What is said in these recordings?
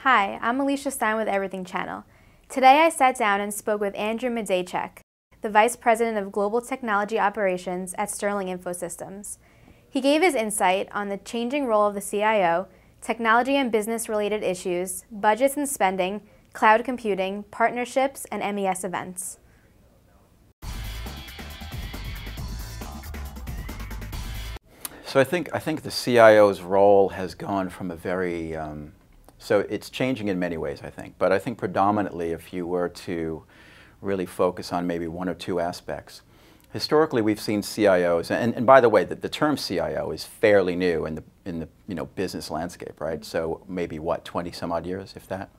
Hi, I'm Alicia Stein with Everything Channel. Today I sat down and spoke with Andrew Madejczyk, the Vice President of Global Technology Operations at Sterling Infosystems. He gave his insight on the changing role of the CIO, technology and business-related issues, budgets and spending, cloud computing, partnerships, and MES events. So I think the CIO's role has gone from a very so it's changing in many ways, I think. But I think predominantly, if you were to really focus on maybe one or two aspects, historically we've seen CIOs, and by the way, the term CIO is fairly new in the business landscape, right? So maybe what, 20 some odd years, if that.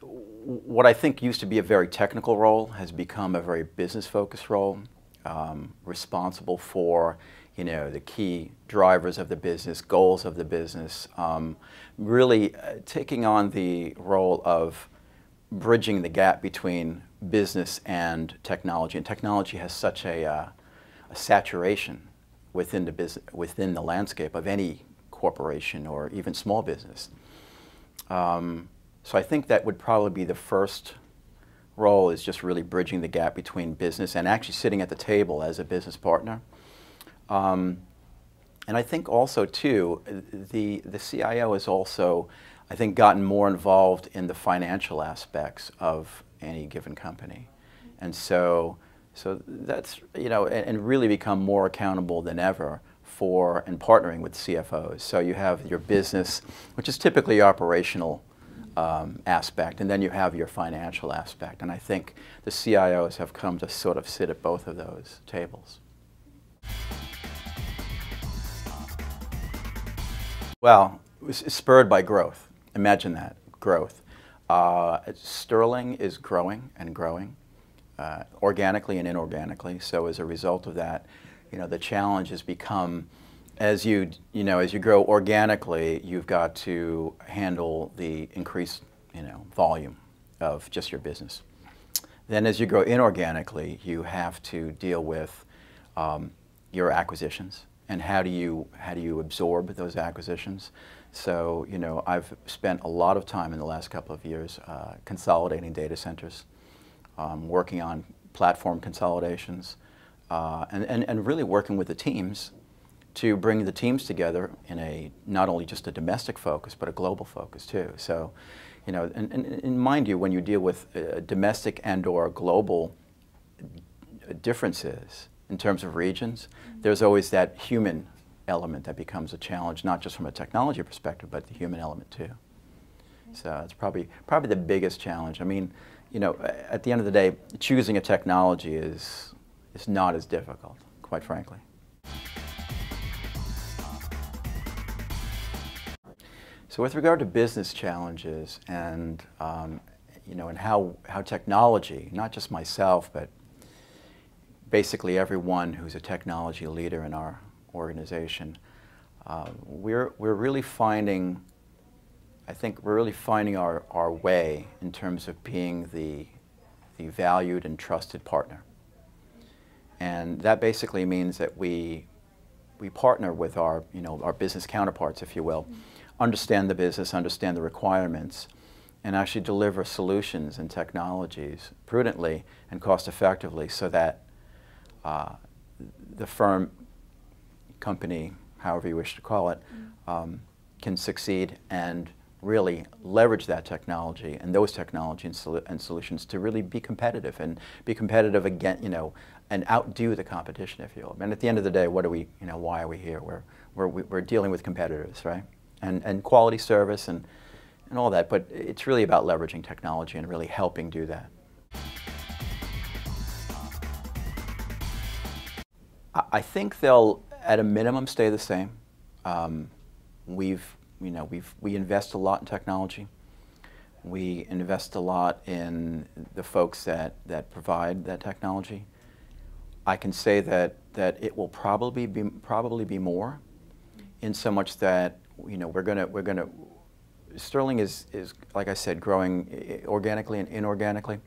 What I think used to be a very technical role has become a very business-focused role. Responsible for, the key drivers of the business, goals of the business, really taking on the role of bridging the gap between business and technology. And technology has such a saturation within the landscape of any corporation or even small business. So I think that would probably be the first role, is just really bridging the gap between business and actually sitting at the table as a business partner. And I think also too, the CIO has also, I think, gotten more involved in the financial aspects of any given company. And so that's, and really become more accountable than ever for and partnering with CFOs. So you have your business, which is typically operational aspect, and then you have your financial aspect. And I think the CIOs have come to sort of sit at both of those tables. Well, it was spurred by growth. Imagine that, growth. Sterling is growing and growing, organically and inorganically. So as a result of that, the challenge has become, as you grow organically, you've got to handle the increased, volume of just your business. Then as you grow inorganically, you have to deal with your acquisitions and how do you absorb those acquisitions. So, I've spent a lot of time in the last couple of years consolidating data centers, working on platform consolidations, and really working with the teams to bring the teams together in not only just a domestic focus, but a global focus too. So, and mind you, when you deal with domestic and/or global differences in terms of regions, there's always that human element that becomes a challenge, not just from a technology perspective, but the human element too. So it's probably the biggest challenge. I mean, at the end of the day, choosing a technology is not as difficult, quite frankly. So with regard to business challenges and and how technology, not just myself, but basically everyone who's a technology leader in our organization, we're really finding, I think we're really finding our way in terms of being the valued and trusted partner. And that basically means that we partner with our business counterparts, if you will, understand the business, understand the requirements, and actually deliver solutions and technologies prudently and cost effectively so that the firm, company, however you wish to call it, can succeed and really leverage that technology and those technology and solutions to really be competitive again, and outdo the competition, if you will. And at the end of the day, what are we, why are we here? We're dealing with competitors, right? And quality service and all that, but it's really about leveraging technology and really helping do that. I think they'll, at a minimum, stay the same. We invest a lot in technology. We invest a lot in the folks that provide that technology. I can say that it will probably be more, in so much that we're gonna Sterling is, like I said, growing organically and inorganically.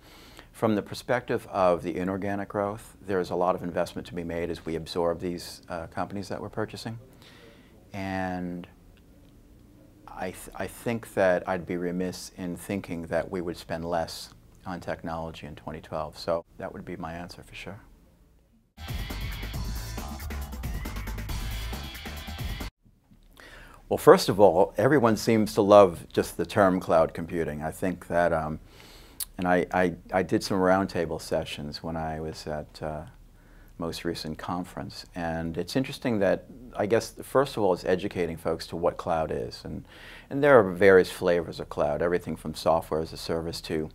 From the perspective of the inorganic growth, there's a lot of investment to be made as we absorb these companies that we're purchasing. And I think that I'd be remiss in thinking that we would spend less on technology in 2012. So that would be my answer for sure. Well, first of all, everyone seems to love just the term cloud computing. I think that, and I did some roundtable sessions when I was at most recent conference, and it's interesting that I guess first of all it's educating folks to what cloud is, and there are various flavors of cloud, everything from software as a service to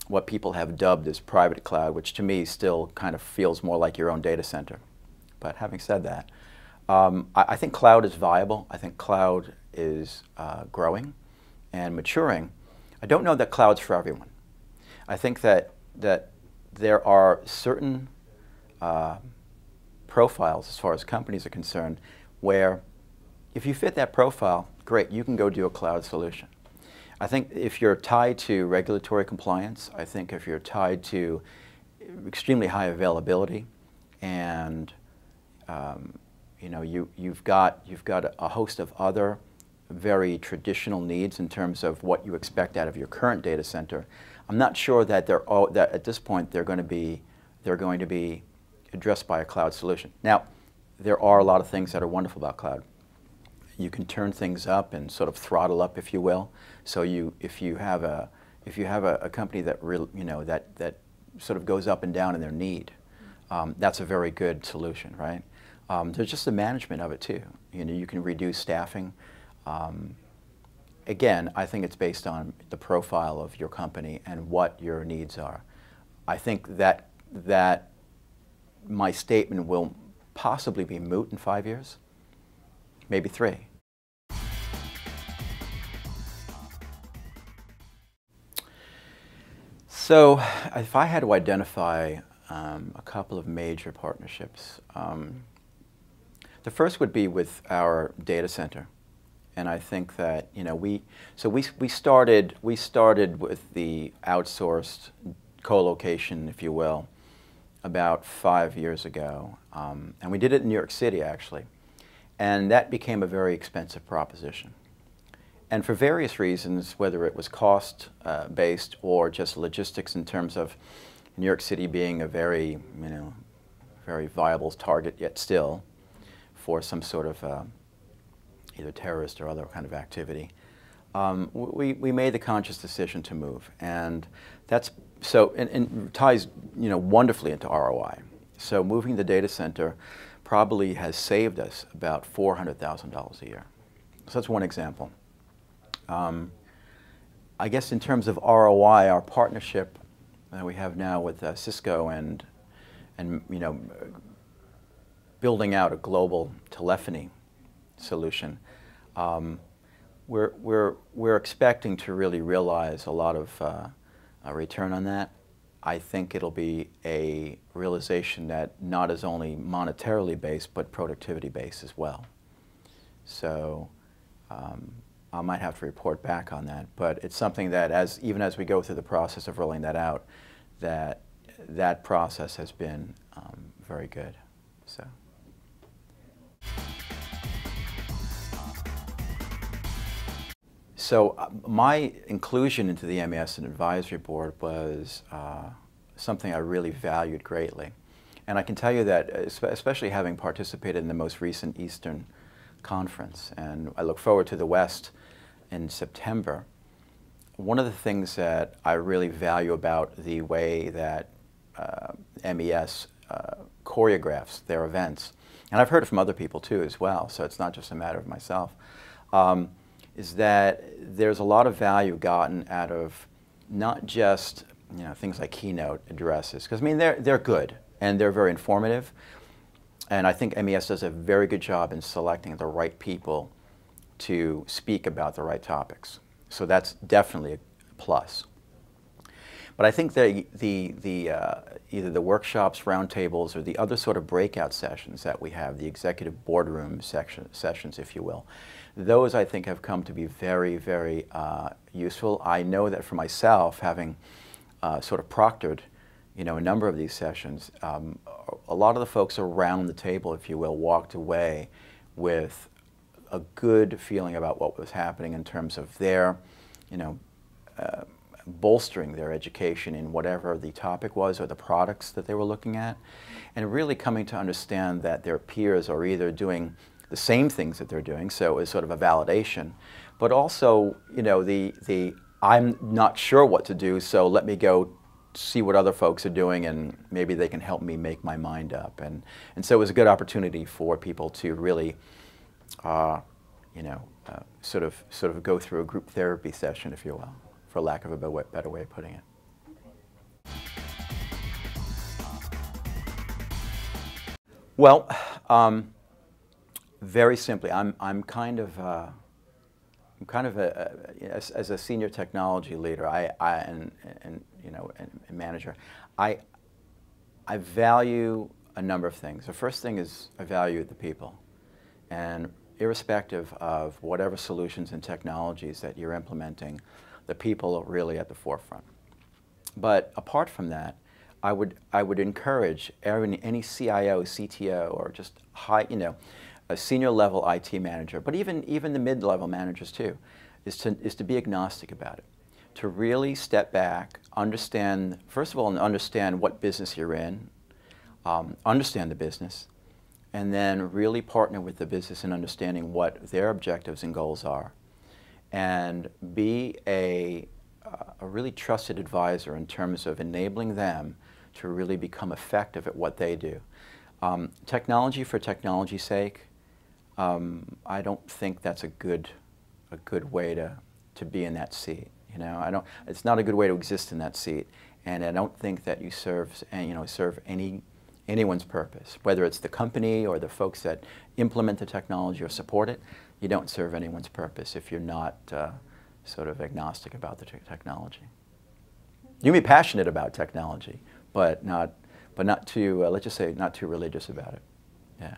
what people have dubbed as private cloud, which to me still kind of feels more like your own data center. But having said that, I think cloud is viable. I think cloud is growing and maturing. I don't know that cloud's for everyone. I think that there are certain profiles as far as companies are concerned where if you fit that profile, great, you can go do a cloud solution. I think if you're tied to regulatory compliance, I think if you're tied to extremely high availability and you know, you've got a host of other very traditional needs in terms of what you expect out of your current data center. I'm not sure that that at this point they're going to be addressed by a cloud solution. Now, there are a lot of things that are wonderful about cloud. You can turn things up and sort of throttle up, if you will. So if you have a company that that sort of goes up and down in their need, that's a very good solution, right? There's just the management of it too. You know, you can reduce staffing. Again, I think it's based on the profile of your company and what your needs are. I think that my statement will possibly be moot in 5 years, maybe 3. So if I had to identify a couple of major partnerships, the first would be with our data center, and I think that we started with the outsourced co-location, if you will, about 5 years ago, and we did it in New York City actually, and that became a very expensive proposition. And for various reasons, whether it was cost based or just logistics in terms of New York City being a very very viable target yet still for some sort of either terrorist or other kind of activity, we made the conscious decision to move, and that's so and ties wonderfully into ROI. So moving the data center probably has saved us about $400,000 a year. So that's one example. I guess in terms of ROI, our partnership that we have now with Cisco and building out a global telephony solution, we're expecting to really realize a lot of a return on that. I think it'll be a realization that not is only monetarily based but productivity based as well. So I might have to report back on that, but it's something that even as we go through the process of rolling that out, that process has been very good. So my inclusion into the MES and Advisory Board was something I really valued greatly. And I can tell you that, especially having participated in the most recent Eastern Conference, and I look forward to the West in September, one of the things that I really value about the way that MES choreographs their events, and I've heard it from other people too as well, so it's not just a matter of myself, is that there's a lot of value gotten out of not just things like keynote addresses, because I mean they're good and they're very informative, and I think MES does a very good job in selecting the right people to speak about the right topics. So that's definitely a plus. But I think that either the workshops, roundtables, or the other sort of breakout sessions that we have, the executive boardroom sessions, if you will, those I think have come to be very, very useful. I know that for myself, having sort of proctored, a number of these sessions, a lot of the folks around the table, if you will, walked away with a good feeling about what was happening in terms of their, bolstering their education in whatever the topic was or the products that they were looking at, and really coming to understand that their peers are either doing the same things that they're doing, so it was sort of a validation, but also, the I'm not sure what to do, so let me go see what other folks are doing and maybe they can help me make my mind up. And so it was a good opportunity for people to really, sort of go through a group therapy session, if you will, for lack of a better way of putting it. Well, very simply, I'm kind of as a senior technology leader, and manager, I value a number of things. The first thing is I value the people, and irrespective of whatever solutions and technologies that you're implementing, the people are really at the forefront. But apart from that, I would encourage any CIO, CTO, or just high, a senior level IT manager, but even the mid-level managers too, is to be agnostic about it. To really step back, understand, first of all, understand what business you're in, understand the business, and then really partner with the business in understanding what their objectives and goals are, and be a really trusted advisor in terms of enabling them to really become effective at what they do. Technology for technology's sake, I don't think that's a good way to be in that seat. It's not a good way to exist in that seat, and I don't think that you serve anyone's purpose, whether it's the company or the folks that implement the technology or support it. You don't serve anyone's purpose if you're not sort of agnostic about the technology. You can be passionate about technology, but not too, let's just say, not too religious about it. Yeah.